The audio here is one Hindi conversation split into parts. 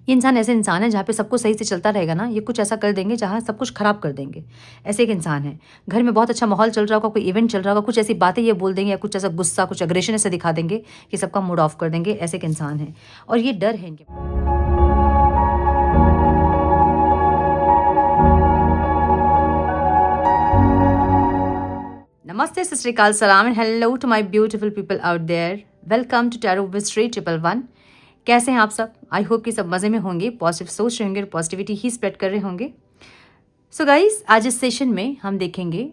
ये इंसान ऐसे इंसान है जहाँ पे सब कुछ सही से चलता रहेगा ना, ये कुछ ऐसा कर देंगे जहाँ सब कुछ खराब कर देंगे। ऐसे एक इंसान है। घर में बहुत अच्छा माहौल चल रहा होगा, कोई इवेंट चल रहा होगा, कुछ ऐसी बातें ये बोल देंगे या कुछ ऐसा गुस्सा, कुछ अग्रेशन ऐसे दिखा देंगे कि सबका मूड ऑफ कर देंगे। ऐसे एक इंसान है और ये डर है इनके। नमस्ते, सत श्री अकाल, सलाम and hello to my beautiful people out there. Welcome to tarot with Shri 111। कैसे हैं आप सब? आई होप कि सब मज़े में होंगे, पॉजिटिव सोच रहे होंगे और पॉजिटिविटी ही स्प्रेड कर रहे होंगे। सो गाइस, आज इस सेशन में हम देखेंगे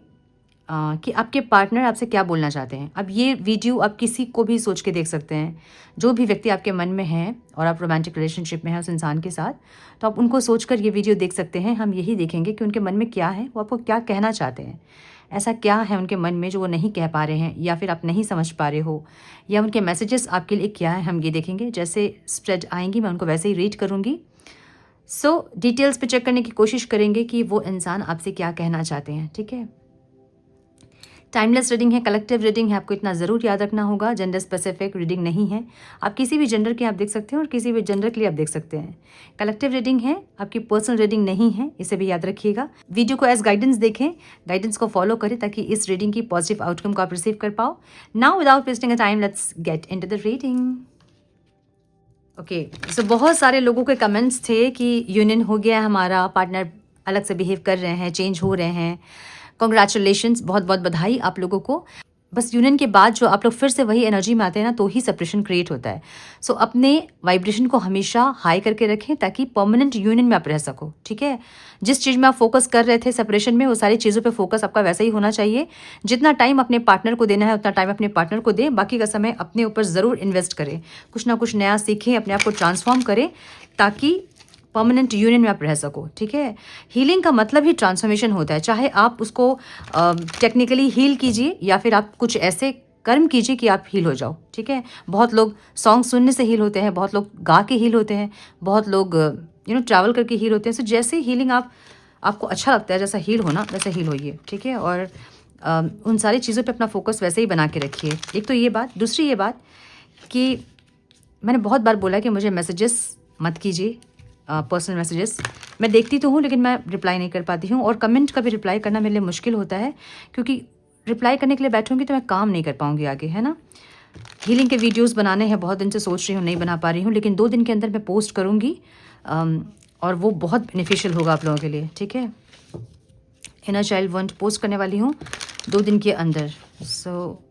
कि आपके पार्टनर आपसे क्या बोलना चाहते हैं। अब ये वीडियो आप किसी को भी सोच के देख सकते हैं, जो भी व्यक्ति आपके मन में है और आप रोमांटिक रिलेशनशिप में हैं उस इंसान के साथ, तो आप उनको सोचकर ये वीडियो देख सकते हैं। हम यही देखेंगे कि उनके मन में क्या है, वो आपको क्या कहना चाहते हैं। ऐसा क्या है उनके मन में जो वो नहीं कह पा रहे हैं या फिर आप नहीं समझ पा रहे हो, या उनके मैसेजेस आपके लिए क्या है, हम ये देखेंगे। जैसे स्प्रेड आएंगी मैं उनको वैसे ही रीड करूँगी। सो डिटेल्स पे चेक करने की कोशिश करेंगे कि वो इंसान आपसे क्या कहना चाहते हैं। ठीक है, टाइमलेस रीडिंग है, कलेक्टिव रीडिंग है, आपको इतना ज़रूर याद रखना होगा। जेंडर स्पेसिफिक रीडिंग नहीं है, आप किसी भी जेंडर के आप देख सकते हैं और किसी भी जेंडर के लिए आप देख सकते हैं। कलेक्टिव रीडिंग है, आपकी पर्सनल रीडिंग नहीं है, इसे भी याद रखिएगा। वीडियो को एज गाइडेंस देखें, गाइडेंस को फॉलो करें ताकि इस रीडिंग की पॉजिटिव आउटकम को आप रिसीव कर पाओ। Now without wasting a time, let's get into the reading. Okay, so बहुत सारे लोगों के कमेंट्स थे कि यूनियन हो गया है हमारा, पार्टनर अलग से बिहेव कर रहे हैं, चेंज हो रहे हैं। कॉन्ग्रेचुलेशंस, बहुत बहुत बधाई आप लोगों को। बस यूनियन के बाद जो आप लोग फिर से वही एनर्जी में आते हैं ना, तो ही सेपरेशन क्रिएट होता है। सो अपने वाइब्रेशन को हमेशा हाई करके रखें ताकि परमानेंट यूनियन में आप रह सको। ठीक है, जिस चीज़ में आप फोकस कर रहे थे सेपरेशन में, वो सारी चीज़ों पे फोकस आपका वैसा ही होना चाहिए। जितना टाइम अपने पार्टनर को देना है उतना टाइम अपने पार्टनर को दें, बाकी का समय अपने ऊपर ज़रूर इन्वेस्ट करें। कुछ ना कुछ नया सीखें, अपने आप को ट्रांसफॉर्म करें ताकि परमानेंट यूनियन में आप रह सको। ठीक है, हीलिंग का मतलब ही ट्रांसफॉर्मेशन होता है। चाहे आप उसको टेक्निकली हील कीजिए या फिर आप कुछ ऐसे कर्म कीजिए कि आप हील हो जाओ। ठीक है, बहुत लोग सॉन्ग सुनने से हील होते हैं, बहुत लोग गा के हील होते हैं, बहुत लोग ट्रैवल करके हील होते हैं। सो जैसे हीलिंग आपको अच्छा लगता है, जैसा हील होना वैसे हील होइए। ठीक है, और उन सारी चीज़ों पे अपना फोकस वैसे ही बना के रखिए। एक तो ये बात। दूसरी ये बात कि मैंने बहुत बार बोला कि मुझे मैसेजेस मत कीजिए, पर्सनल मैसेजेस। मैं देखती तो हूँ लेकिन मैं रिप्लाई नहीं कर पाती हूँ, और कमेंट का भी रिप्लाई करना मेरे लिए मुश्किल होता है, क्योंकि रिप्लाई करने के लिए बैठूंगी तो मैं काम नहीं कर पाऊंगी आगे, है ना। हीलिंग के वीडियोस बनाने हैं, बहुत दिन से सोच रही हूँ, नहीं बना पा रही हूँ, लेकिन 2 दिन के अंदर मैं पोस्ट करूँगी और वो बहुत बेनिफिशियल होगा आप लोगों के लिए। ठीक है, इनर चाइल्ड वांट पोस्ट करने वाली हूँ 2 दिन के अंदर। सो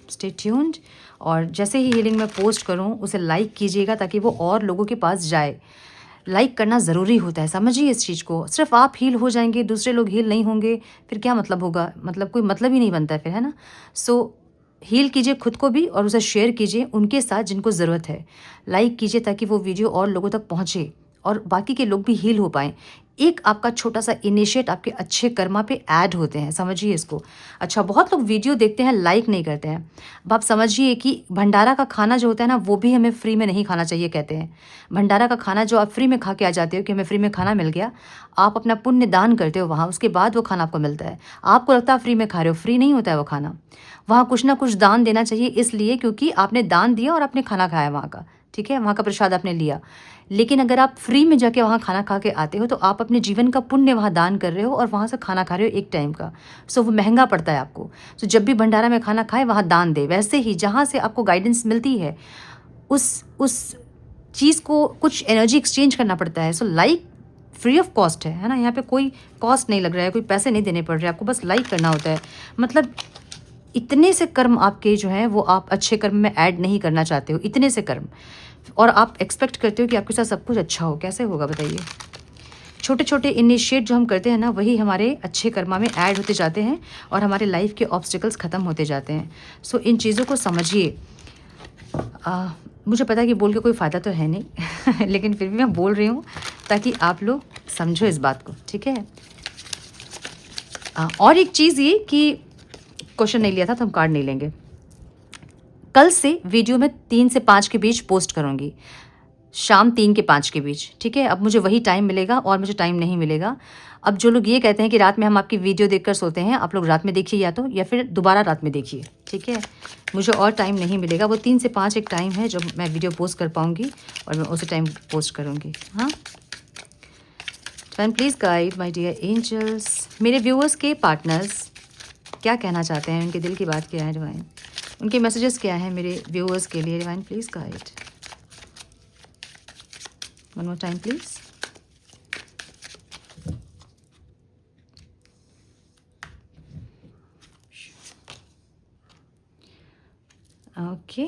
स्टे ट्यून्ड, और जैसे ही हीलिंग में पोस्ट करूँ उसे लाइक कीजिएगा ताकि वो और लोगों के पास जाए। लाइक करना ज़रूरी होता है, समझिए इस चीज़ को। सिर्फ आप हील हो जाएंगे, दूसरे लोग हील नहीं होंगे, फिर क्या मतलब होगा? मतलब कोई मतलब ही नहीं बनता है फिर, है ना। सो हील कीजिए खुद को भी और उसे शेयर कीजिए उनके साथ जिनको ज़रूरत है। लाइक कीजिए ताकि वो वीडियो और लोगों तक पहुँचे और बाकी के लोग भी हील हो पाएँ। एक आपका छोटा सा इनिशिएट आपके अच्छे कर्मा पे ऐड होते हैं, समझिए इसको। अच्छा, बहुत लोग वीडियो देखते हैं, लाइक नहीं करते हैं। अब आप समझिए कि भंडारा का खाना जो होता है ना, वो भी हमें फ्री में नहीं खाना चाहिए कहते हैं। भंडारा का खाना जो आप फ्री में खा के आ जाते हो कि हमें फ्री में खाना मिल गया, आप अपना पुण्य दान करते हो वहाँ, उसके बाद वो खाना आपको मिलता है। आपको लगता है फ्री में खा रहे हो, फ्री नहीं होता है वो खाना। वहाँ कुछ ना कुछ दान देना चाहिए, इसलिए क्योंकि आपने दान दिया और आपने खाना खाया वहाँ का। ठीक है, वहाँ का प्रसाद आपने लिया। लेकिन अगर आप फ्री में जाके वहाँ खाना खा के आते हो तो आप अपने जीवन का पुण्य वहाँ दान कर रहे हो और वहाँ से खाना खा रहे हो एक टाइम का। सो वो महंगा पड़ता है आपको। सो जब भी भंडारा में खाना खाए वहाँ दान दे। वैसे ही जहाँ से आपको गाइडेंस मिलती है उस चीज़ को कुछ एनर्जी एक्सचेंज करना पड़ता है। So like free of cost है ना, यहाँ पे कोई कॉस्ट नहीं लग रहा है, कोई पैसे नहीं देने पड़ रहे, आपको बस लाइक करना होता है। मतलब इतने से कर्म आपके जो हैं वो आप अच्छे कर्म में ऐड नहीं करना चाहते हो, इतने से कर्म, और आप एक्सपेक्ट करते हो कि आपके साथ सब कुछ अच्छा हो। कैसे होगा बताइए? छोटे छोटे इनिशिएट जो हम करते हैं ना, वही हमारे अच्छे कर्मा में ऐड होते जाते हैं और हमारे लाइफ के ऑब्स्टिकल्स ख़त्म होते जाते हैं। सो इन चीज़ों को समझिए। मुझे पता है कि बोल के कोई फ़ायदा तो है नहीं लेकिन फिर भी मैं बोल रही हूँ ताकि आप लोग समझो इस बात को। ठीक है, और एक चीज़ ये कि क्वेश्चन नहीं लिया था तो हम कार्ड नहीं लेंगे। कल से वीडियो में 3 से 5 के बीच पोस्ट करूँगी। शाम 3 के 5 के बीच, ठीक है। अब मुझे वही टाइम मिलेगा और मुझे टाइम नहीं मिलेगा। अब जो लोग ये कहते हैं कि रात में हम आपकी वीडियो देखकर सोते हैं, आप लोग रात में देखिए या तो, या फिर दोबारा रात में देखिए, ठीक है। मुझे और टाइम नहीं मिलेगा। वो 3 से 5 एक टाइम है जब मैं वीडियो पोस्ट कर पाऊँगी और मैं उसी टाइम पोस्ट करूँगी। हाँ, divine please guide my dear angels, मेरे व्यूअर्स के पार्टनर्स क्या कहना चाहते हैं, उनके दिल की बात क्या है डिवाइन, उनके मैसेजेस क्या हैं मेरे व्यूअर्स के लिए। Divine please guide, one more time please. Okay,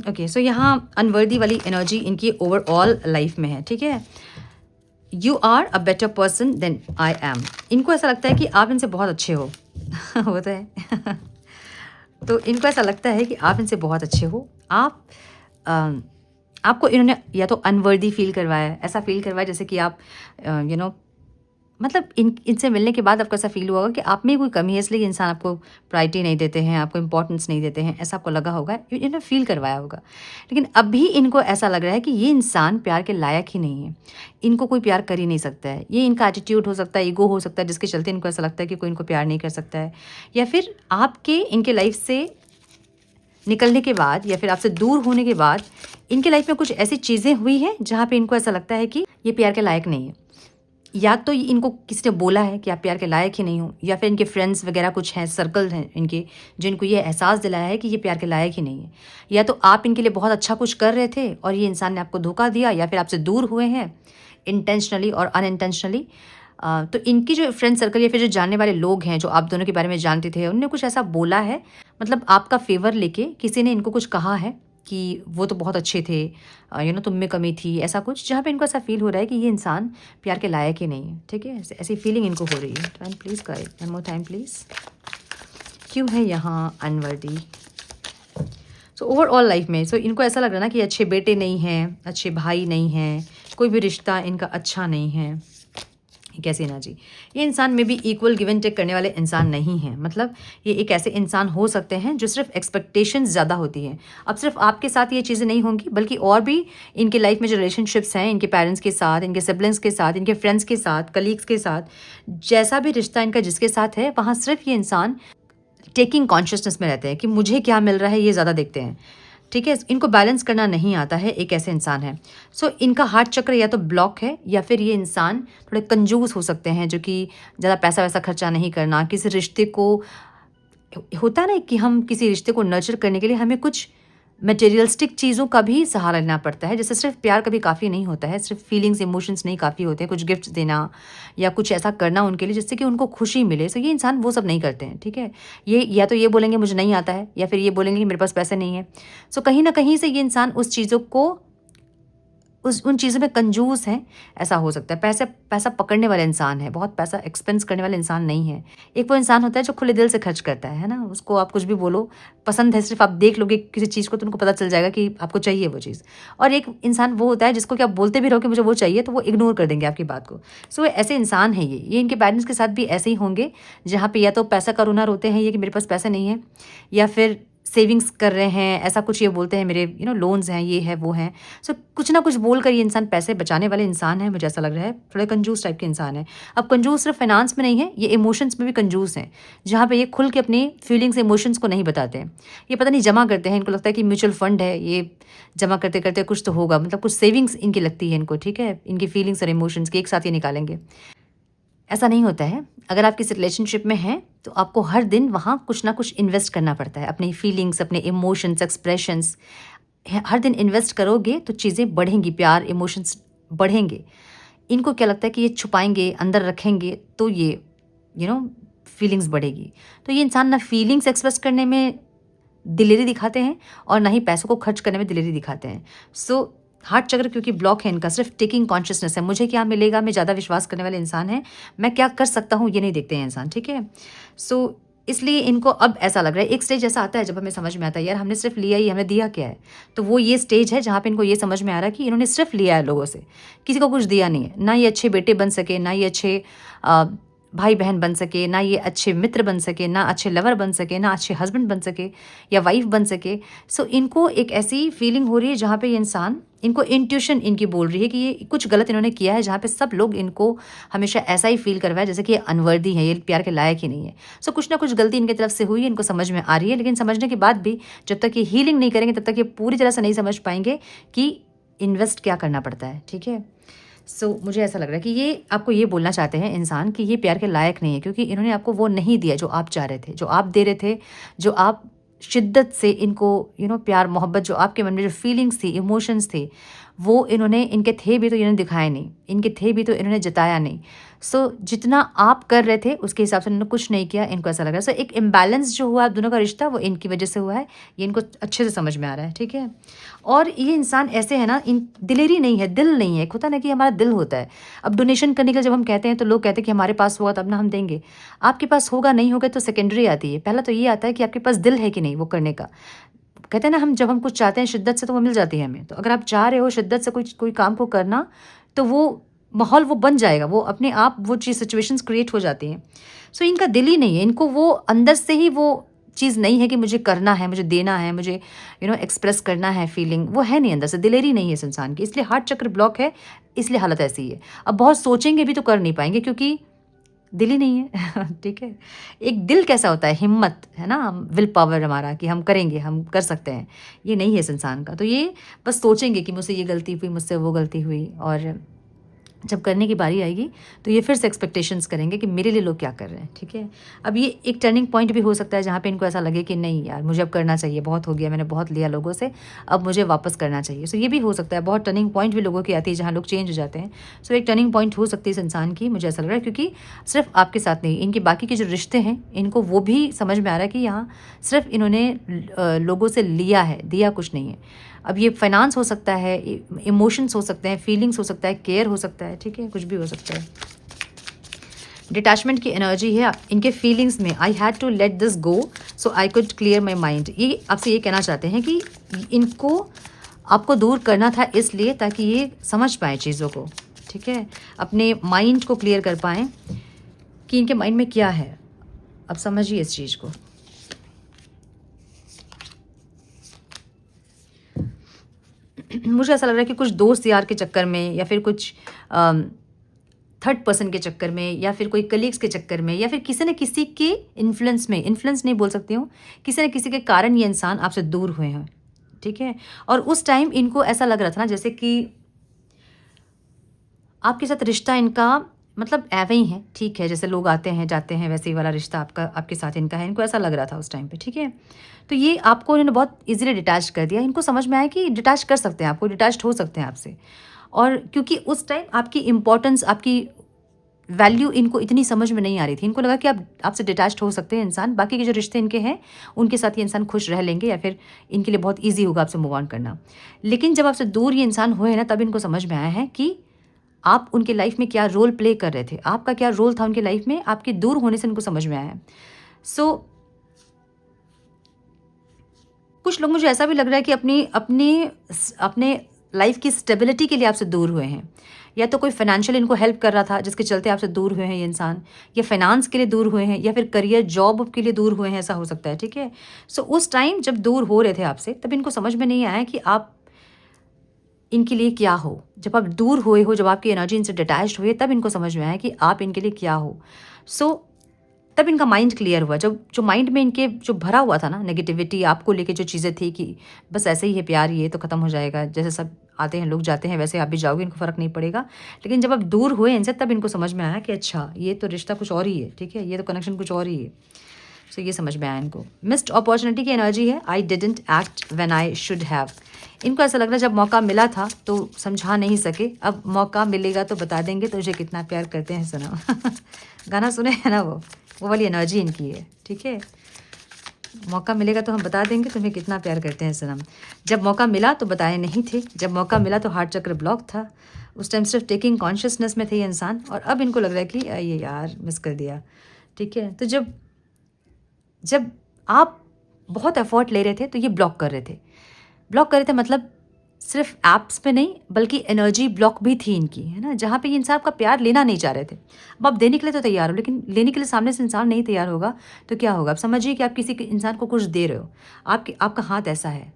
okay. So यहाँ अनवर्दी वाली एनर्जी इनकी ओवरऑल लाइफ में है, ठीक है। You are a better person than I am. इनको ऐसा लगता है कि आप इनसे बहुत अच्छे हो वो तो है तो इनको ऐसा लगता है कि आप इनसे बहुत अच्छे हो। आप आपको इन्होंने या तो अनवर्दी फील करवाया है, ऐसा फील करवाया जैसे कि आप मतलब इनसे मिलने के बाद आपको ऐसा फील हुआ होगा कि आप में कोई कमी है, इसलिए इंसान आपको प्रायोरिटी नहीं देते हैं, आपको इंपॉर्टेंस नहीं देते हैं, ऐसा आपको लगा होगा, इन्होंने फील करवाया होगा। लेकिन अभी इनको ऐसा लग रहा है कि ये इंसान प्यार के लायक ही नहीं है, इनको कोई प्यार कर ही नहीं सकता है। ये इनका एटीट्यूड हो सकता है, ईगो हो सकता है, जिसके चलते इनको ऐसा लगता है कि कोई इनको प्यार नहीं कर सकता है। या फिर आपके इनके लाइफ से निकलने के बाद या फिर आपसे दूर होने के बाद इनके लाइफ में कुछ ऐसी चीज़ें हुई हैं जहाँ पे इनको ऐसा लगता है कि ये प्यार के लायक नहीं है। या तो इनको किसी ने बोला है कि आप प्यार के लायक ही नहीं हो, या फिर इनके फ्रेंड्स वगैरह कुछ हैं, सर्कल हैं इनके, जो इनको ये एहसास दिलाया है कि ये प्यार के लायक ही नहीं है। या तो आप इनके लिए बहुत अच्छा कुछ कर रहे थे और ये इंसान ने आपको धोखा दिया, या फिर आपसे दूर हुए हैं इंटेंशनली और अनइंटेंशनली। तो इनकी जो फ्रेंड सर्कल या फिर जो जानने वाले लोग हैं, जो आप दोनों के बारे में जानते थे, उनने कुछ ऐसा बोला है, मतलब आपका फेवर लेके किसी ने इनको कुछ कहा है कि वो तो बहुत अच्छे थे, तुम में कमी थी, ऐसा कुछ, जहाँ पे इनको ऐसा फील हो रहा है कि ये इंसान प्यार के लायक ही नहीं है, ठीक है। ऐसी फीलिंग इनको हो रही है। Please guide one more time please, क्यों है यहाँ अनवर्दी। सो ओवरऑल लाइफ में इनको ऐसा लग रहा है ना कि अच्छे बेटे नहीं हैं, अच्छे भाई नहीं हैं, कोई भी रिश्ता इनका अच्छा नहीं है। कैसी एनर्जी, ये इंसान में भी इक्वल गिव एंड टेक करने वाले इंसान नहीं है। मतलब ये एक ऐसे इंसान हो सकते हैं जो सिर्फ एक्सपेक्टेशंस ज़्यादा होती हैं। अब सिर्फ आपके साथ ये चीज़ें नहीं होंगी, बल्कि और भी इनके लाइफ में जो रिलेशनशिप्स हैं, इनके पेरेंट्स के साथ, इनके सिबलिंग्स के साथ, इनके फ्रेंड्स के साथ, कलीग्स के साथ, जैसा भी रिश्ता इनका जिसके साथ है, वहाँ सिर्फ ये इंसान टेकिंग कॉन्शियसनेस में रहते हैं कि मुझे क्या मिल रहा है, ये ज़्यादा देखते हैं, ठीक है। इनको बैलेंस करना नहीं आता है, एक ऐसे इंसान है। इनका हार्ट चक्र या तो ब्लॉक है, या फिर ये इंसान थोड़े कंजूस हो सकते हैं, जो कि ज़्यादा पैसा वैसा खर्चा नहीं करना। किसी रिश्ते को होता है ना कि हम किसी रिश्ते को नर्चर करने के लिए हमें कुछ मटेरियलिस्टिक चीज़ों का भी सहारा लेना पड़ता है। जैसे सिर्फ प्यार कभी काफ़ी नहीं होता है, सिर्फ फीलिंग्स इमोशंस नहीं काफ़ी होते हैं, कुछ गिफ्ट्स देना या कुछ ऐसा करना उनके लिए जिससे कि उनको खुशी मिले। ये इंसान वो सब नहीं करते हैं, ठीक है। ये या तो ये बोलेंगे मुझे नहीं आता है, या फिर ये बोलेंगे कि मेरे पास पैसे नहीं है। कहीं ना कहीं से ये इंसान उस चीज़ों को उन चीज़ों में कंजूस हैं, ऐसा हो सकता है। पैसा पकड़ने वाला इंसान है, बहुत पैसा एक्सपेंस करने वाला इंसान नहीं है। एक वो इंसान होता है जो खुले दिल से खर्च करता है ना। उसको आप कुछ भी बोलो, पसंद है, सिर्फ आप देख लोगे किसी चीज़ को तो उनको पता चल जाएगा कि आपको चाहिए वो चीज़। और एक इंसान वो होता है जिसको कि आप बोलते भी रहो कि मुझे वो चाहिए, तो वो इग्नोर कर देंगे आपकी बात को। ऐसे इंसान है ये इनके पेरेंट्स के साथ भी ऐसे ही होंगे, जहाँ पे या तो पैसा का रोना रोते हैं ये कि मेरे पास पैसे नहीं है, या फिर सेविंग्स कर रहे हैं, ऐसा कुछ ये बोलते हैं मेरे लोन्स हैं, ये है वो हैं। कुछ ना कुछ बोल कर ये इंसान पैसे बचाने वाले इंसान है, मुझे ऐसा लग रहा है। थोड़े कंजूस टाइप के इंसान है। अब कंजूस सिर्फ फाइनेंस में नहीं है, ये इमोशंस में भी कंजूस हैं, जहाँ पे ये खुल के अपनी फीलिंग्स इमोशंस को नहीं बताते हैं। ये पता नहीं जमा करते हैं, इनको लगता है कि म्यूचुअल फंड है, ये जमा करते करते कुछ तो होगा, मतलब कुछ सेविंग्स इनकी लगती है इनको, ठीक है। इनकी फीलिंग्स और इमोशंस के एक साथ ये निकालेंगे। ऐसा नहीं होता है। अगर आप किसी रिलेशनशिप में हैं तो आपको हर दिन वहाँ कुछ ना कुछ इन्वेस्ट करना पड़ता है, अपनी फीलिंग्स, अपने इमोशंस, एक्सप्रेशंस। हर दिन इन्वेस्ट करोगे तो चीज़ें बढ़ेंगी, प्यार, इमोशंस बढ़ेंगे। इनको क्या लगता है कि ये छुपाएंगे, अंदर रखेंगे तो ये फीलिंग्स बढ़ेगी। तो ये इंसान ना फीलिंग्स एक्सप्रेस करने में दिलेरी दिखाते हैं और ना ही पैसों को खर्च करने में दिलेरी दिखाते हैं। हार्ट चक्र क्योंकि ब्लॉक है इनका, सिर्फ टेकिंग कॉन्शियसनेस है। मुझे क्या मिलेगा, मैं ज़्यादा विश्वास करने वाले इंसान हैं, मैं क्या कर सकता हूँ ये नहीं देखते हैं इंसान, ठीक है। इसलिए इनको अब ऐसा लग रहा है, एक स्टेज ऐसा आता है जब हमें समझ में आता है यार हमने सिर्फ लिया ही, हमने दिया क्या है। तो वो ये स्टेज है जहाँ पे इनको ये समझ में आ रहा है कि इन्होंने सिर्फ लिया है लोगों से, किसी को कुछ दिया नहीं है। ना ये अच्छे बेटे बन सके, ना ये अच्छे भाई बहन बन सके, ना ये अच्छे मित्र बन सके, ना अच्छे लवर बन सके, ना अच्छे हस्बैंड बन सके या वाइफ बन सके। सो इनको एक ऐसी फीलिंग हो रही है जहाँ पे ये इंसान, इनको इंट्यूशन इनकी बोल रही है कि ये कुछ गलत इन्होंने किया है, जहाँ पे सब लोग इनको हमेशा ऐसा ही फील करवाए जैसे कि ये अनवर्दी है, ये प्यार के लायक ही नहीं है। सो कुछ ना कुछ गलती इनकी तरफ से हुई है, इनको समझ में आ रही है, लेकिन समझने के बाद भी जब तक ये हीलिंग नहीं करेंगे तब तक ये पूरी तरह से नहीं समझ पाएंगे कि इन्वेस्ट क्या करना पड़ता है। ठीक है, सो मुझे ऐसा लग रहा है कि ये आपको ये बोलना चाहते हैं इंसान कि ये प्यार के लायक नहीं है, क्योंकि इन्होंने आपको वो नहीं दिया जो आप चाह रहे थे, जो आप दे रहे थे, जो आप शिद्दत से इनको प्यार मोहब्बत, जो आपके मन में जो फीलिंग्स थी, इमोशंस थे, वो इन्होंने, इनके थे भी तो इन्होंने दिखाए नहीं, इनके थे भी तो इन्होंने जताया नहीं। सो जितना आप कर रहे थे उसके हिसाब से इन्होंने कुछ नहीं किया, इनको ऐसा लग रहा है। सो एक इम्बैलेंस जो हुआ आप दोनों का रिश्ता, वो इनकी वजह से हुआ है, ये इनको अच्छे से समझ में आ रहा है। ठीक है, और ये इंसान ऐसे है ना, इन दिलेरी नहीं है, दिल नहीं है। एक होता है ना कि हमारा दिल होता है। अब डोनेशन करने का जब हम कहते हैं तो लोग कहते हैं कि हमारे पास होगा तब ना हम देंगे। आपके पास होगा नहीं होगा तो सेकेंडरी आती है, पहला तो ये आता है कि आपके पास दिल है कि नहीं वो करने का। कहते हैं ना, हम जब हम कुछ चाहते हैं शिद्दत से तो वो मिल जाती है हमें। तो अगर आप चाह रहे हो शिद्दत से कोई काम को करना, तो वो माहौल वो बन जाएगा, वो अपने आप वो चीज़ सिचुएशंस क्रिएट हो जाती हैं। सो इनका दिल ही नहीं है, इनको वो अंदर से ही वो चीज़ नहीं है कि मुझे करना है, मुझे देना है, मुझे एक्सप्रेस करना है फीलिंग, वो है नहीं अंदर से, दिलेरी नहीं है इस इंसान की, इसलिए हार्ट चक्र ब्लॉक है, इसलिए हालत ऐसी है। अब बहुत सोचेंगे भी तो कर नहीं पाएंगे क्योंकि दिल ही नहीं है। ठीक है, एक दिल कैसा होता है, हिम्मत है ना, विल पावर हमारा कि हम करेंगे, हम कर सकते हैं, ये नहीं है इस इंसान का। तो ये बस सोचेंगे कि मुझसे ये गलती हुई, मुझसे वो गलती हुई, और जब करने की बारी आएगी तो ये फिर से एक्सपेक्टेशंस करेंगे कि मेरे लिए लोग क्या कर रहे हैं। ठीक है, अब ये एक टर्निंग पॉइंट भी हो सकता है जहाँ पे इनको ऐसा लगे कि नहीं यार मुझे अब करना चाहिए, बहुत हो गया, मैंने बहुत लिया लोगों से, अब मुझे वापस करना चाहिए। सो ये भी हो सकता है, बहुत टर्निंग पॉइंट भी लोगों की आती है जहाँ लोग चेंज हो जाते हैं। सो एक टर्निंग पॉइंट हो सकती है इस इंसान की, मुझे ऐसा लग रहा है, क्योंकि सिर्फ आपके साथ नहीं, इनके बाकी के जो रिश्ते हैं इनको वो भी समझ में आ रहा है कि यहाँ सिर्फ इन्होंने लोगों से लिया है, दिया कुछ नहीं है। अब ये फाइनेंस हो सकता है, इमोशंस हो सकते हैं, फीलिंग्स हो सकता है, केयर हो सकता है। ठीक है, कुछ भी हो सकता है। डिटैचमेंट की एनर्जी है इनके फीलिंग्स में। I had to let this go so I could clear my mind. ये आपसे ये कहना चाहते हैं कि इनको आपको दूर करना था इसलिए ताकि ये समझ पाए चीज़ों को। ठीक है, अपने माइंड को क्लियर कर पाएँ कि इनके माइंड में क्या है। अब समझिए इस चीज़ को। मुझे ऐसा लग रहा है कि कुछ दोस्त यार के चक्कर में, या फिर कुछ थर्ड पर्सन के चक्कर में, या फिर कोई कलीग्स के चक्कर में, या फिर किसी न किसी के इन्फ्लुएंस में, इन्फ्लुएंस नहीं बोल सकती हूँ, किसी न किसी के कारण ये इंसान आपसे दूर हुए हैं। ठीक है, और उस टाइम इनको ऐसा लग रहा था ना जैसे कि आपके साथ रिश्ता इनका मतलब ऐवे ही है। ठीक है, जैसे लोग आते हैं जाते हैं वैसे ही वाला रिश्ता आपके साथ इनका है, इनको ऐसा लग रहा था उस टाइम पे। ठीक है, तो ये आपको इन्होंने बहुत इजीली डिटैच कर दिया। इनको समझ में आया कि डिटैच कर सकते हैं आपको, डिटैच हो सकते हैं आपसे। और क्योंकि उस टाइम आपकी इम्पोर्टेंस, आपकी वैल्यू इनको इतनी समझ में नहीं आ रही थी, इनको लगा कि आप आपसे डिटैच हो सकते हैं इंसान, बाकी के जो रिश्ते इनके हैं उनके साथ ये इंसान खुश रह लेंगे, या फिर इनके लिए बहुत ईजी होगा आपसे मूव ऑन करना। लेकिन जब आपसे दूर ये इंसान हुए ना, तब इनको समझ में आया है कि आप उनके लाइफ में क्या रोल प्ले कर रहे थे, आपका क्या रोल था उनके लाइफ में। आपके दूर होने से इनको समझ में आया है। सो कुछ लोग, मुझे ऐसा भी लग रहा है कि अपने लाइफ की स्टेबिलिटी के लिए आपसे दूर हुए हैं, या तो कोई फाइनेंशियल इनको हेल्प कर रहा था जिसके चलते आपसे दूर हुए हैं ये इंसान, या फाइनेंस के लिए दूर हुए हैं, या फिर करियर जॉब के लिए दूर हुए हैं, ऐसा हो सकता है। ठीक है, सो उस टाइम जब दूर हो रहे थे आपसे, तब इनको समझ में नहीं आया कि आप इनके लिए क्या हो। जब आप दूर हुए हो, जब आपकी एनर्जी इनसे डिटैच्ड हुई, तब इनको समझ में आया कि आप इनके लिए क्या हो। सो तब इनका माइंड क्लियर हुआ। जब जो माइंड में इनके जो भरा हुआ था ना नेगेटिविटी, आपको लेके जो चीज़ें थी कि बस ऐसे ही है प्यार, ये तो ख़त्म हो जाएगा, जैसे सब आते हैं लोग जाते हैं वैसे आप भी जाओगे, इनको फ़र्क नहीं पड़ेगा। लेकिन जब आप दूर हुए इनसे, तब इनको समझ में आया कि अच्छा ये तो रिश्ता कुछ और ही है। ठीक है, ये तो कनेक्शन कुछ और ही है। सो ये समझ में आया इनको। मिस्ड अपॉर्चुनिटी की एनर्जी है। I didn't act when I should have. इनको ऐसा लग रहा है जब मौका मिला था तो समझा नहीं सके, अब मौका मिलेगा तो बता देंगे तुझे कितना प्यार करते हैं सनम। गाना सुने है ना, वो वाली एनर्जी इनकी है। ठीक है, मौका मिलेगा तो हम बता देंगे तुम्हें कितना प्यार करते हैं सनम। जब मौका मिला तो बताए नहीं थे, जब मौका मिला तो हार्ट चक्र ब्लॉक था, उस टाइम सिर्फ टेकिंग कॉन्शियसनेस में थे ये इंसान, और अब इनको लग रहा है कि ये यार मिस कर दिया। ठीक है, तो जब जब आप बहुत एफर्ट ले रहे थे तो ये ब्लॉक कर रहे थे। ब्लॉक कर रहे थे मतलब सिर्फ ऐप्स पे नहीं बल्कि एनर्जी ब्लॉक भी थी इनकी, है ना, जहाँ पे ये इंसान आपका प्यार लेना नहीं चाह रहे थे। अब आप देने के लिए तो तैयार हो, लेकिन लेने के लिए सामने से इंसान नहीं तैयार होगा तो क्या होगा? आप समझिए कि आप किसी इंसान को कुछ दे रहे हो, आपका हाथ ऐसा है,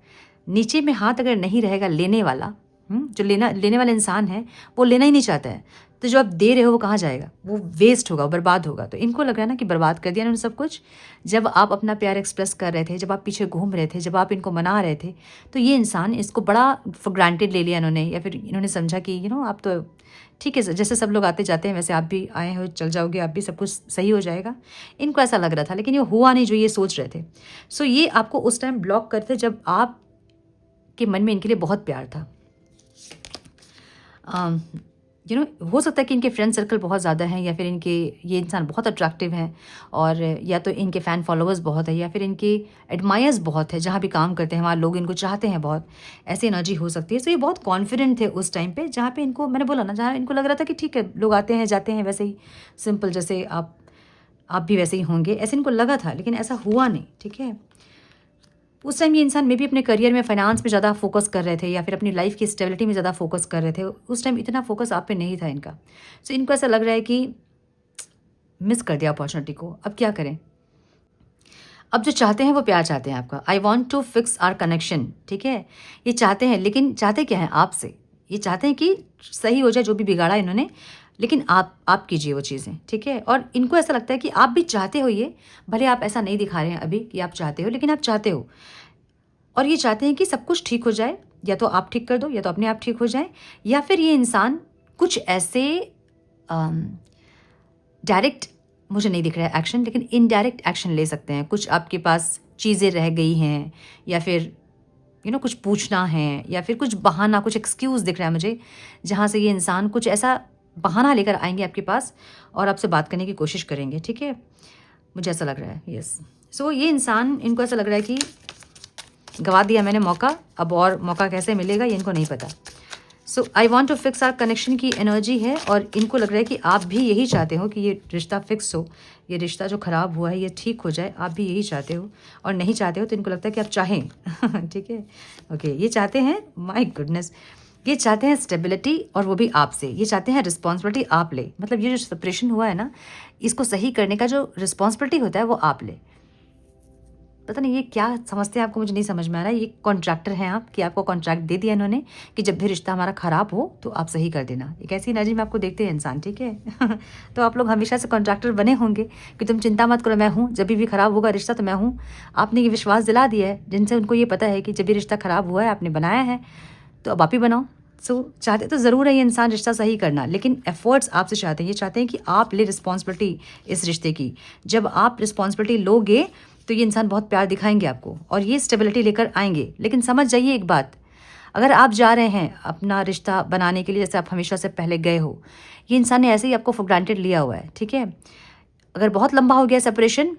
नीचे में हाथ अगर नहीं रहेगा लेने वाला, जो लेने वाला इंसान है वो लेना ही नहीं चाहता है, तो जो आप दे रहे हो वो कहाँ जाएगा? वो वेस्ट होगा, बर्बाद होगा। तो इनको लग रहा है ना कि बर्बाद कर दिया इन्होंने सब कुछ। जब आप अपना प्यार एक्सप्रेस कर रहे थे, जब आप पीछे घूम रहे थे, जब आप इनको मना रहे थे, तो ये इंसान इसको बड़ा फॉर ग्रांटेड ले लिया इन्होंने, या फिर इन्होंने समझा कि आप तो ठीक है, जैसे सब लोग आते जाते हैं वैसे आप भी आए हो, चल जाओगे, आप भी सब कुछ सही हो जाएगा। इनको ऐसा लग रहा था, लेकिन ये हुआ नहीं जो ये सोच रहे थे। सो ये आपको उस टाइम ब्लॉक करते जब आप के मन में इनके लिए बहुत प्यार था। हो सकता है कि इनके फ्रेंड सर्कल बहुत ज़्यादा हैं, या फिर ये इंसान बहुत अट्रैक्टिव हैं, और या तो इनके फ़ैन फॉलोअर्स बहुत है, या फिर इनके एडमायर्स बहुत है, जहाँ भी काम करते हैं वहाँ लोग इनको चाहते हैं बहुत। ऐसी एनर्जी हो सकती है। तो ये बहुत कॉन्फिडेंट थे उस टाइम पे, जहाँ पे इनको, मैंने बोला ना, जहाँ इनको लग रहा था कि ठीक है, लोग आते हैं जाते हैं वैसे ही सिंपल, जैसे आप भी वैसे ही होंगे, ऐसे इनको लगा था, लेकिन ऐसा हुआ नहीं। ठीक है, उस टाइम ये इंसान मे भी अपने करियर में, फाइनेंस में ज़्यादा फोकस कर रहे थे, या फिर अपनी लाइफ की स्टेबिलिटी में ज़्यादा फोकस कर रहे थे। उस टाइम इतना फोकस आप पे नहीं था इनका। सो इनको ऐसा लग रहा है कि मिस कर दिया अपॉर्चुनिटी को, अब क्या करें? अब जो चाहते हैं वो प्यार चाहते हैं आपका। I want to fix our connection. ठीक है, ये चाहते हैं, लेकिन चाहते क्या है आपसे? ये चाहते हैं कि सही हो जाए जो भी बिगाड़ा इन्होंने, लेकिन आप कीजिए वो चीज़ें। ठीक है, और इनको ऐसा लगता है कि आप भी चाहते हो ये, भले आप ऐसा नहीं दिखा रहे हैं अभी कि आप चाहते हो, लेकिन आप चाहते हो। और ये चाहते हैं कि सब कुछ ठीक हो जाए, या तो आप ठीक कर दो, या तो अपने आप ठीक हो जाए, या फिर ये इंसान कुछ ऐसे डायरेक्ट, मुझे नहीं दिख रहा है एक्शन, लेकिन इनडायरेक्ट एक्शन ले सकते हैं। कुछ आपके पास चीज़ें रह गई हैं, या फिर कुछ पूछना है, या फिर कुछ बहाना, कुछ एक्सक्यूज़ दिख रहा है मुझे, जहाँ से ये इंसान कुछ ऐसा बहाना लेकर आएंगे आपके पास और आपसे बात करने की कोशिश करेंगे। ठीक है, मुझे ऐसा लग रहा है। यस, सो ये इंसान, इनको ऐसा लग रहा है कि गवा दिया मैंने मौका, अब और मौका कैसे मिलेगा ये इनको नहीं पता। So I want to fix our connection की एनर्जी है, और इनको लग रहा है कि आप भी यही चाहते हो कि ये रिश्ता फिक्स हो, ये रिश्ता जो ख़राब हुआ है ये ठीक हो जाए, आप भी यही चाहते हो। और नहीं चाहते हो तो इनको लगता है कि आप चाहें। ठीक है, ओके, ये चाहते हैं, माय गुडनेस, ये चाहते हैं स्टेबिलिटी, और वो भी आपसे। ये चाहते हैं रिस्पॉन्सिबिलिटी आप ले, मतलब ये जो सेपरेशन हुआ है ना, इसको सही करने का जो रिस्पॉन्सिबिलिटी होता है वो आप ले। पता नहीं ये क्या समझते हैं आपको, मुझे नहीं समझ में आ रहा है। ये कॉन्ट्रैक्टर हैं आप, कि आपको कॉन्ट्रैक्ट दे दिया इन्होंने कि जब भी रिश्ता हमारा ख़राब हो तो आप सही कर देना। एक ऐसी एनर्जी में आपको देखते हैं इंसान। ठीक है, तो आप लोग हमेशा से कॉन्ट्रैक्टर बने होंगे कि तुम चिंता मत करो, मैं हूँ, जब भी ख़राब होगा रिश्ता तो मैं हूँ। आपने ये विश्वास दिला दिया है, जिनसे उनको ये पता है कि जब भी रिश्ता ख़राब हुआ है आपने बनाया है, तो अब आप ही बनाओ। चाहते तो ज़रूर है ये इंसान रिश्ता सही करना, लेकिन एफर्ट्स आपसे चाहते हैं। ये चाहते हैं कि आप ले रिस्पॉन्सिबिलिटी इस रिश्ते की। जब आप रिस्पॉन्सिबिलिटी लोगे तो ये इंसान बहुत प्यार दिखाएंगे आपको, और ये स्टेबिलिटी लेकर आएंगे। लेकिन समझ जाइए एक बात, अगर आप जा रहे हैं अपना रिश्ता बनाने के लिए, जैसे आप हमेशा से पहले गए हो, ये इंसान ने ऐसे ही आपको फॉर ग्रांटेड लिया हुआ है। ठीक है, अगर बहुत लंबा हो गया सेपरेशन,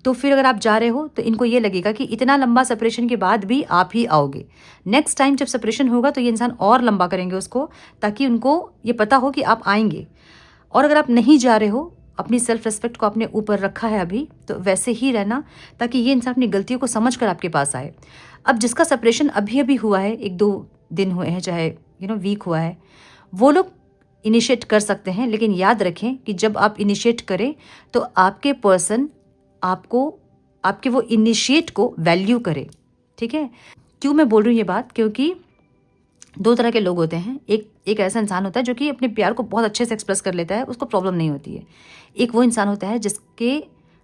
तो फिर अगर आप जा रहे हो तो इनको ये लगेगा कि इतना लंबा सेपरेशन के बाद भी आप ही आओगे। नेक्स्ट टाइम जब सेपरेशन होगा तो ये इंसान और लंबा करेंगे उसको, ताकि उनको ये पता हो कि आप आएंगे। और अगर आप नहीं जा रहे हो, अपनी सेल्फ रिस्पेक्ट को अपने ऊपर रखा है अभी, तो वैसे ही रहना, ताकि ये इंसान अपनी गलतियों को समझ कर आपके पास आए। अब जिसका सेपरेशन अभी अभी हुआ है, 1-2 दिन हुए हैं, चाहे वीक हुआ है, वो लोग इनिशिएट कर सकते हैं। लेकिन याद रखें कि जब आप इनिशिएट करें तो आपके पर्सन आपके वो इनिशिएट को वैल्यू करे। ठीक है, क्यों मैं बोल रही हूँ ये बात? क्योंकि 2 तरह के लोग होते हैं। एक ऐसा इंसान होता है जो कि अपने प्यार को बहुत अच्छे से एक्सप्रेस कर लेता है, उसको प्रॉब्लम नहीं होती है। एक वो इंसान होता है जिसके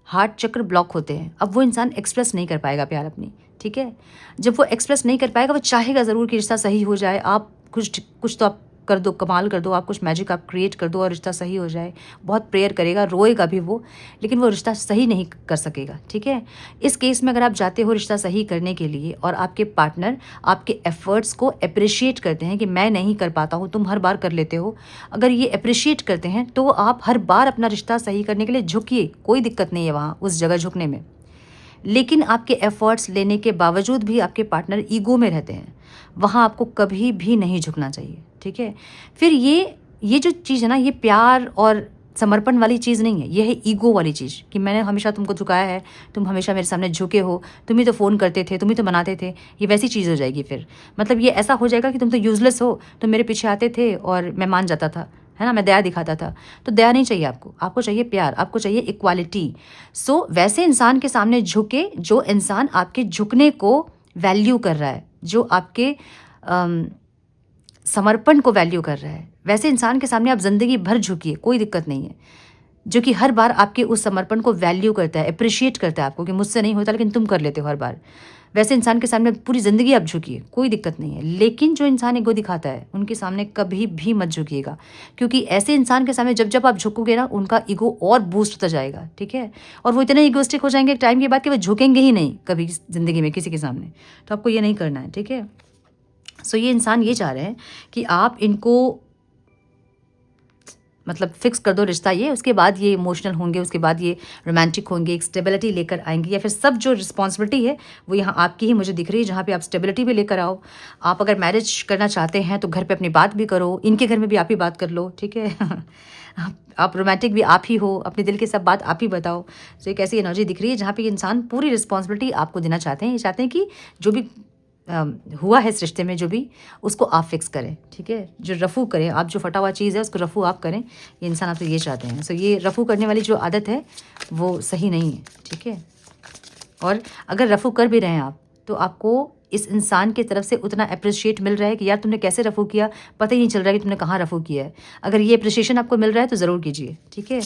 हार्ट चक्र ब्लॉक होते हैं। अब वो इंसान एक्सप्रेस नहीं कर पाएगा प्यार अपनी। ठीक है, जब वो एक्सप्रेस नहीं कर पाएगा, वो चाहेगा ज़रूर कि रिश्ता सही हो जाए। आप कुछ तो आप कर दो, कमाल कर दो, आप कुछ मैजिक आप क्रिएट कर दो और रिश्ता सही हो जाए। बहुत प्रेयर करेगा, रोएगा भी वो, लेकिन वो रिश्ता सही नहीं कर सकेगा। ठीक है, इस केस में अगर आप जाते हो रिश्ता सही करने के लिए, और आपके पार्टनर आपके एफर्ट्स को अप्रिशिएट करते हैं कि मैं नहीं कर पाता हूँ, तुम हर बार कर लेते हो, अगर ये अप्रिशिएट करते हैं तो आप हर बार अपना रिश्ता सही करने के लिए झुकिए, कोई दिक्कत नहीं है वहाँ उस जगह झुकने में। लेकिन आपके एफर्ट्स लेने के बावजूद भी आपके पार्टनर ईगो में रहते हैं, वहाँ आपको कभी भी नहीं झुकना चाहिए। ठीक है, फिर ये जो चीज़ है ना, ये प्यार और समर्पण वाली चीज़ नहीं है, ये है ईगो वाली चीज़ कि मैंने हमेशा तुमको झुकाया है, तुम हमेशा मेरे सामने झुके हो, तुम ही तो फ़ोन करते थे, तुम ही तो मनाते थे। ये वैसी चीज़ हो जाएगी फिर। मतलब ये ऐसा हो जाएगा कि तुम तो यूज़लेस हो, तुम मेरे पीछे आते थे और मैं मान जाता था, है ना, मैं दया दिखाता था। तो दया नहीं चाहिए आपको, आपको चाहिए प्यार, आपको चाहिए इक्वालिटी। सो वैसे इंसान के सामने झुके जो इंसान आपके झुकने को वैल्यू कर रहा है, जो आपके समर्पण को वैल्यू कर रहा है, वैसे इंसान के सामने आप ज़िंदगी भर झुकिए, कोई दिक्कत नहीं है। जो कि हर बार आपके उस समर्पण को वैल्यू करता है, अप्रिशिएट करता है आपको कि मुझसे नहीं होता लेकिन तुम कर लेते हो हर बार। वैसे इंसान के सामने पूरी ज़िंदगी आप झुकिए, कोई दिक्कत नहीं है। लेकिन जो इंसान ईगो दिखाता है उनके सामने कभी भी मत झुकिएगा, क्योंकि ऐसे इंसान के सामने जब जब आप झुकोगे ना, उनका ईगो और बूस्ट होता जाएगा, ठीक है। और वो इतने ईगोस्टिक हो जाएंगे एक टाइम के बाद कि वो झुकेंगे ही नहीं कभी ज़िंदगी में किसी के सामने। तो आपको ये नहीं करना है, ठीक है। सो ये इंसान ये चाह रहे हैं कि आप इनको मतलब फिक्स कर दो रिश्ता ये, उसके बाद ये इमोशनल होंगे, उसके बाद ये रोमांटिक होंगे, एक स्टेबिलिटी लेकर आएंगे, या फिर सब जो रिस्पॉन्सिबिलिटी है वो यहाँ आपकी ही मुझे दिख रही है, जहाँ पे आप स्टेबिलिटी भी लेकर आओ। आप अगर मैरिज करना चाहते हैं तो घर पे अपनी बात भी करो, इनके घर में भी आप ही बात कर लो, ठीक है। आप रोमांटिक भी आप ही हो, अपने दिल की सब बात आप ही बताओ। तो एक ऐसी एनर्जी दिख रही है जहाँ पे इंसान पूरी रिस्पॉन्सिबिलिटी आपको देना चाहते हैं। ये चाहते हैं कि जो भी हुआ है इस रिश्ते में, जो भी, उसको आप फिक्स करें, ठीक है। जो रफू करें आप, जो फटा हुआ चीज़ है उसको रफू आप करें, ये इंसान आपसे ये चाहते हैं। सो ये रफू करने वाली जो आदत है वो सही नहीं है, ठीक है। और अगर रफू कर भी रहे हैं आप, तो आपको इस इंसान की तरफ से उतना अप्रिशिएट मिल रहा है कि यार तुमने कैसे रफू किया, पता ही नहीं चल रहा है कि तुमने कहाँ रफू किया है। अगर ये अप्रिशिएशन आपको मिल रहा है तो ज़रूर कीजिए, ठीक है।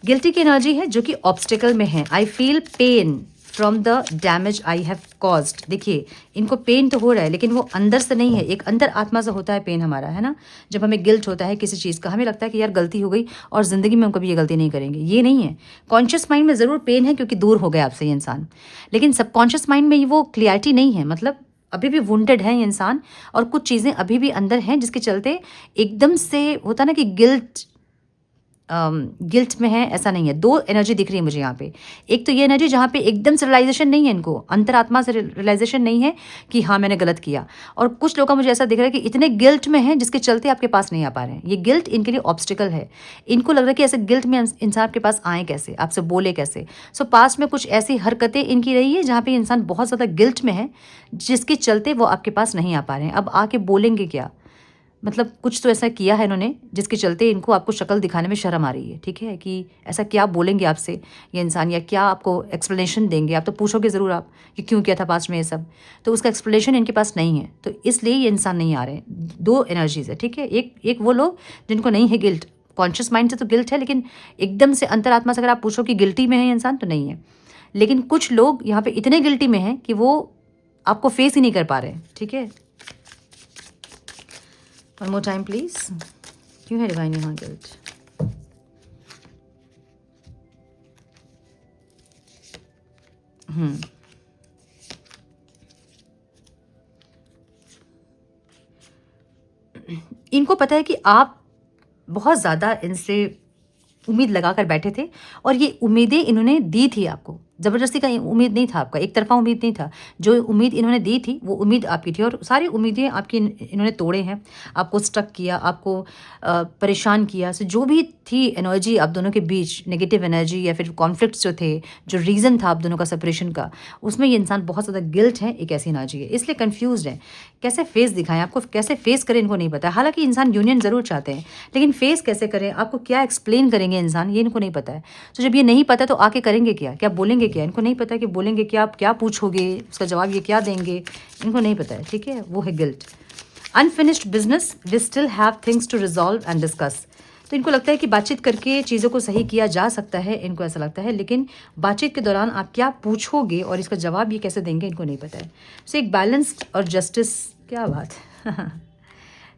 गिल्टी की एनर्जी है जो कि ऑब्स्टिकल में है। I feel pain from the damage I have caused. देखिए, इनको पेन तो हो रहा है लेकिन वो अंदर से नहीं है, एक अंदर आत्मा से होता है पेन हमारा, है ना। जब हमें गिल्ट होता है किसी चीज़ का, हमें लगता है कि यार गलती हो गई और ज़िंदगी में हम कभी ये गलती नहीं करेंगे, ये नहीं है। कॉन्शियस माइंड में ज़रूर पेन है क्योंकि दूर हो गया आपसे ये इंसान, लेकिन सबकॉन्शियस माइंड में वो क्लियरिटी नहीं है। मतलब अभी भी वुंडेड है ये इंसान, और कुछ चीज़ें अभी भी अंदर हैं जिसके चलते एकदम से होता ना कि गिल्ट में है, ऐसा नहीं है। दो एनर्जी दिख रही है मुझे यहाँ पे। एक तो ये एनर्जी जहाँ पे एकदम से रियलाइजेशन नहीं है, इनको अंतरात्मा से रियलाइजेशन नहीं है कि हाँ मैंने गलत किया। और कुछ लोगों का मुझे ऐसा दिख रहा है कि इतने गिल्ट में हैं जिसके चलते आपके पास नहीं आ पा रहे हैं। ये गिल्ट इनके लिए ऑब्स्टिकल है। इनको लग रहा है कि ऐसे गिल्ट में इंसान आपके पास आए कैसे, आपसे बोले कैसे। सो पास्ट में कुछ ऐसी हरकतें इनकी रही है जहाँ पे इंसान बहुत ज़्यादा गिल्ट में है, जिसके चलते वो आपके पास नहीं आ पा रहे हैं। अब आके बोलेंगे क्या, मतलब कुछ तो ऐसा किया है इन्होंने जिसके चलते इनको आपको शक्ल दिखाने में शर्म आ रही है, ठीक है। कि ऐसा क्या बोलेंगे आपसे ये इंसान, या क्या आपको एक्सप्लेनेशन देंगे। आप तो पूछोगे ज़रूर आप कि क्यों किया था पास्ट में ये सब, तो उसका एक्सप्लेनेशन इनके पास नहीं है, तो इसलिए ये इंसान नहीं आ रहे हैं। दो एनर्जीज है, ठीक है। एक वो लोग जिनको नहीं है गिल्ट, कॉन्शियस माइंड से तो गिल्ट है, लेकिन एकदम से अंतरात्मा से अगर आप पूछो कि गिल्टी में है ये इंसान, तो नहीं है। लेकिन कुछ लोग यहाँ पे इतने गिल्टी में हैं कि वो आपको फेस ही नहीं कर पा रहे हैं, ठीक है। One more time please. क्यों है डिवाइन यहाँ गिल्ट? इनको पता है कि आप बहुत ज़्यादा इनसे उम्मीद लगाकर बैठे थे, और ये उम्मीदें इन्होंने दी थी आपको। ज़बरदस्ती का उम्मीद नहीं था आपका, एक तरफा उम्मीद नहीं था। जो उम्मीद इन्होंने दी थी वो उम्मीद आपकी थी, और सारी उम्मीदें आपकी इन्होंने तोड़े हैं, आपको स्टक किया, आपको परेशान किया। सो जो भी थी एनर्जी आप दोनों के बीच, नेगेटिव एनर्जी या फिर कॉन्फ्लिक्ट्स जो थे, जो रीज़न था आप दोनों का सेपरेशन का, उसमें ये इंसान बहुत ज़्यादा गिल्ट है, एक ऐसी एनर्जी है, इसलिए कन्फ्यूज़ है। कैसे फेस दिखाएं, आपको कैसे फेस करें इनको नहीं पता है। हालांकि इंसान यूनियन ज़रूर चाहते हैं, लेकिन फेस कैसे करें, आपको क्या एक्सप्लेन करेंगे इंसान, ये इनको नहीं पता है। तो जब ये नहीं पता तो आके करेंगे क्या, क्या बोलेंगे क्या, इनको नहीं पता कि बोलेंगे क्या, आप क्या पूछोगे, उसका जवाब ये क्या देंगे, इनको नहीं पता है, ठीक है। वो है guilt. Unfinished business, we still have things to resolve and discuss. तो इनको लगता है कि बातचीत करके चीज़ों को सही किया जा सकता है, इनको ऐसा लगता है, लेकिन बातचीत के दौरान आप क्या पूछोगे और इसका जवाब ये कैसे देंगे, इनको नहीं पता है। सो एक बैलेंस और जस्टिस, क्या बात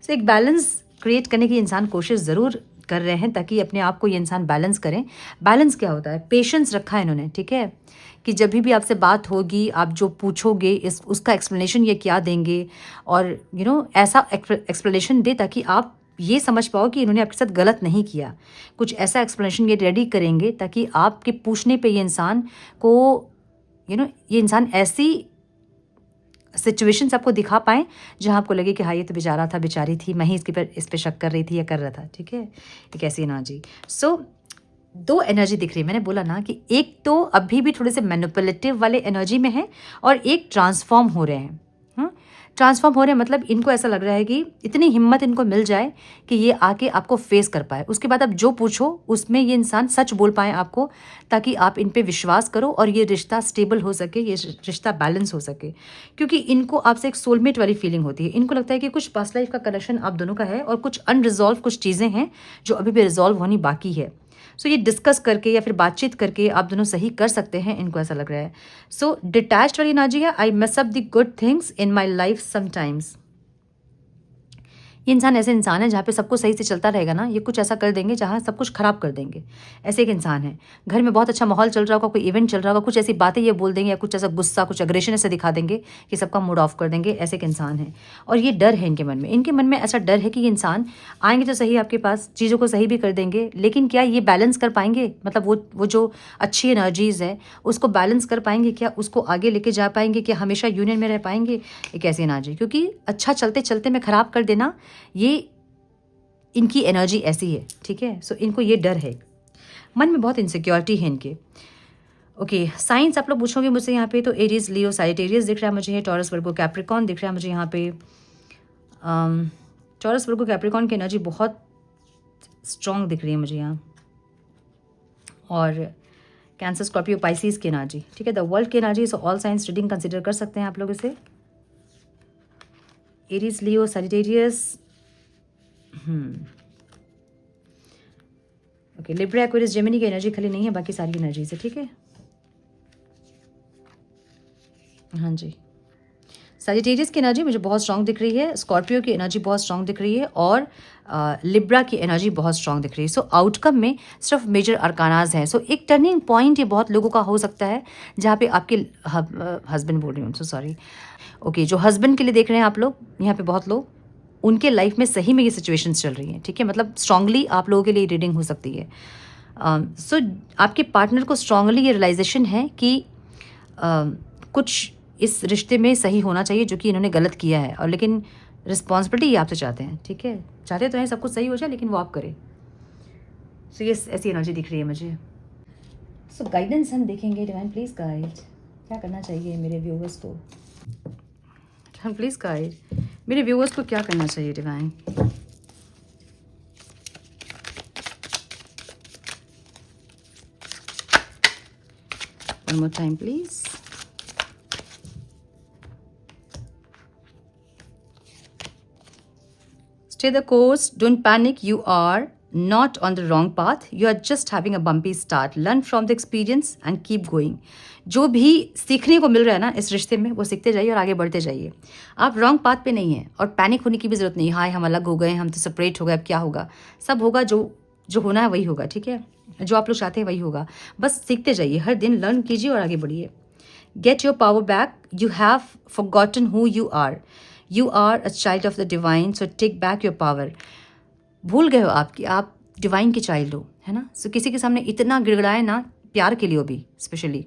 सो एक बैलेंस क्रिएट करने की इंसान कोशिश ज़रूर कर रहे हैं, ताकि अपने आप को ये इंसान बैलेंस करें। बैलेंस क्या होता है, पेशेंस रखा है इन्होंने, ठीक है। कि जब भी आपसे बात होगी, आप जो पूछोगे उसका एक्सप्लेनेशन ये क्या देंगे, और ऐसा एक्सप्लेनेशन दे ताकि आप ये समझ पाओ कि इन्होंने आपके साथ गलत नहीं किया। कुछ ऐसा एक्सप्लेनेशन ये रेडी करेंगे ताकि आपके पूछने पे ये इंसान को ये इंसान ऐसी सिचुएशंस आपको दिखा पाएँ जहाँ आपको लगे कि हाँ, ये तो बेचारा था, बेचारी थी, मैं ही इस पे शक कर रही थी या कर रहा था, ठीक है? एक ऐसी एनर्जी। सो 2 एनर्जी दिख रही है। मैंने बोला ना कि एक तो अभी भी थोड़े से मैनिपुलेटिव वाले एनर्जी में है और एक ट्रांसफॉर्म हो रहे हैं। ट्रांसफॉर्म हो रहे हैं मतलब इनको ऐसा लग रहा है कि इतनी हिम्मत इनको मिल जाए कि ये आके आपको फेस कर पाए। उसके बाद आप जो पूछो उसमें ये इंसान सच बोल पाए आपको, ताकि आप इन पे विश्वास करो और ये रिश्ता स्टेबल हो सके, ये रिश्ता बैलेंस हो सके। क्योंकि इनको आपसे एक सोलमेट वाली फीलिंग होती है। इनको लगता है कि कुछ पास्ट लाइफ का कनेक्शन आप दोनों का है और कुछ अनरिजॉल्व कुछ चीज़ें हैं जो अभी भी रिजॉल्व होनी बाकी है। सो ये डिस्कस करके या फिर बातचीत करके आप दोनों सही कर सकते हैं, इनको ऐसा लग रहा है। सो डिटैच्ड वाली एनर्जी है, I mess up the good things in my life sometimes. ये इंसान ऐसे इंसान है जहाँ पे सब कुछ सही से चलता रहेगा ना, ये कुछ ऐसा कर देंगे जहाँ सब कुछ खराब कर देंगे। ऐसे एक इंसान है। घर में बहुत अच्छा माहौल चल रहा होगा, कोई इवेंट चल रहा होगा, कुछ ऐसी बातें ये बोल देंगे या कुछ ऐसा गुस्सा, कुछ अग्रेशन ऐसे दिखा देंगे कि सबका मूड ऑफ कर देंगे। ऐसे एक इंसान है और ये डर है इनके मन में। इनके मन में ऐसा डर है कि ये इंसान आएंगे तो सही आपके पास, चीज़ों को सही भी कर देंगे, लेकिन क्या ये बैलेंस कर पाएंगे? मतलब वो जो अच्छी एनर्जीज है उसको बैलेंस कर पाएंगे क्या? उसको आगे लेके जा पाएंगे क्या? हमेशा यूनियन में रह पाएंगे? एक ऐसी एनर्जी, क्योंकि अच्छा चलते चलते में खराब कर देना, ये इनकी एनर्जी ऐसी है, ठीक है? सो इनको ये डर है, मन में बहुत इनसिक्योरिटी है इनके। ओके, साइंस आप लोग पूछोगे मुझसे यहाँ पे, तो एरीज, लियो, साजिटेरियस दिख रहा है मुझे, टॉरस, वर्गो, कैप्रिकॉर्न दिख रहा है मुझे यहाँ पे। टॉरस, वर्गो, कैप्रिकॉर्न की एनर्जी बहुत स्ट्रॉन्ग दिख रही है मुझे यहाँ, और कैंसर, स्कॉर्पियो, पाइसिस की एनर्जी, ठीक है? द वर्ल्ड की energy. So all signs reading consider कर सकते हैं आप लोग इसे। Aries, Leo, Sagittarius, okay, Libra, Aquarius, Gemini की एनर्जी खाली नहीं है, बाकी सारी एनर्जी से, ठीक है? हाँ जी, सजिटेरियस की एनर्जी मुझे बहुत स्ट्रांग दिख रही है, स्कॉर्पियो की एनर्जी बहुत स्ट्रांग दिख रही है, और लिब्रा की एनर्जी बहुत स्ट्रांग दिख रही है। सो आउटकम में सिर्फ मेजर अरकानाज हैं। सो एक टर्निंग पॉइंट ये बहुत लोगों का हो सकता है जहाँ पे आपके हस्बैंड बोल रही हूँ, सो सॉरी, ओके, जो हस्बैंड के लिए देख रहे हैं आप लोग यहाँ पे, बहुत लोग उनके लाइफ में सही में ये सिचुएशंस चल रही हैं, ठीक है? मतलब स्ट्रांगली आप लोगों के लिए रीडिंग हो सकती है। सो आपके पार्टनर को स्ट्रांगली ये रियलाइजेशन है कि कुछ इस रिश्ते में सही होना चाहिए जो कि इन्होंने गलत किया है, और लेकिन रिस्पॉन्सिबिलिटी ये आपसे चाहते हैं, ठीक है? चाहते तो हैं सब कुछ सही हो जाए, लेकिन वो आप करें। सो ये ऐसी एनर्जी दिख रही है मुझे। सो गाइडेंस हम देखेंगे, डिवाइन प्लीज गाइड, क्या करना चाहिए मेरे व्यूवर्स को? प्लीज गाइड, मेरे व्यूवर्स को क्या करना चाहिए divine? One more time please. Stay the course, don't panic, you are not on the wrong path, you are just having a bumpy start, learn from the experience and keep going। जो भी सीखने को मिल रहा है ना इस रिश्ते में, वो सीखते जाइए और आगे बढ़ते जाइए। आप रॉन्ग पाथ पे नहीं हैं और पैनिक होने की भी ज़रूरत नहीं। हाय, हम अलग हो गए, हम तो सेपरेट हो गए, अब क्या होगा? सब होगा, जो होना है वही होगा, ठीक है? जो आप लोग चाहते हैं वही होगा। बस सीखते जाइए, हर दिन लर्न कीजिए और आगे बढ़िए। Get your power back, you have forgotten who you are, you are a child of the divine, so take back your power. भूल गए हो आप डिवाइन के चाइल्ड हो, है ना? सो किसी के सामने इतना गिड़गड़ाए ना, प्यार के लिए हो भी स्पेशली,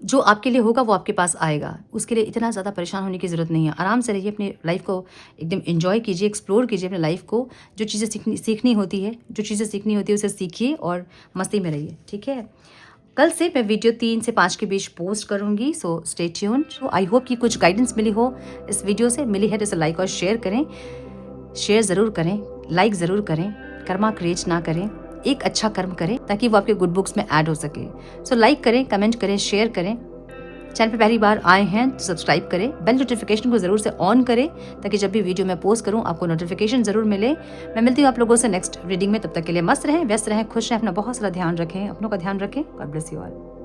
जो आपके लिए होगा वो आपके पास आएगा। उसके लिए इतना ज़्यादा परेशान होने की ज़रूरत नहीं है। आराम से रहिए, अपनी लाइफ को एकदम एंजॉय कीजिए, एक्सप्लोर कीजिए अपनी लाइफ को। जो चीज़ें सीखनी होती है उसे सीखिए और मस्ती में रहिए, ठीक है? कल से मैं वीडियो 3 से 5 के बीच पोस्ट करूंगी, so stay tuned. So I hope कि कुछ गाइडेंस मिली हो इस वीडियो से। मिली है तो इसे लाइक और शेयर करें, शेयर ज़रूर करें, लाइक ज़रूर करें, कर्मा क्रिएट ना करें, एक अच्छा कर्म करें ताकि वो आपके गुड बुक्स में ऐड हो सके। सो लाइक करें, कमेंट करें, शेयर करें। चैनल पे पहली बार आए हैं तो सब्सक्राइब करें, बेल नोटिफिकेशन को ज़रूर से ऑन करें ताकि जब भी वीडियो मैं पोस्ट करूं आपको नोटिफिकेशन ज़रूर मिले। मैं मिलती हूँ आप लोगों से नेक्स्ट रीडिंग में। तब तक के लिए मस्त रहें, व्यस्त रहें, खुश रहें, अपना बहुत सारा ध्यान रखें, अपनों का ध्यान रखें। God bless you all.